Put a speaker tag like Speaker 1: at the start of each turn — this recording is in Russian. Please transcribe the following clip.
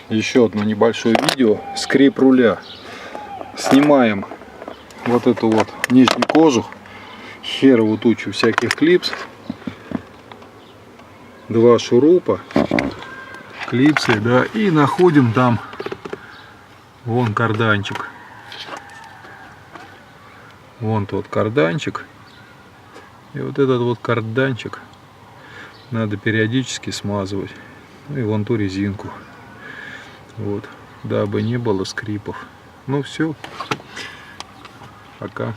Speaker 1: еще одно небольшое видео. Скрип руля. Снимаем вот эту вот нижнюю кожух, херовую тучу всяких клипс, 2 шурупа, клипсы, да, и находим там вон карданчик. Вон тот карданчик. И вот этот вот карданчик надо периодически смазывать. Ну и вон ту резинку. Вот, дабы не было скрипов. Ну все. Пока.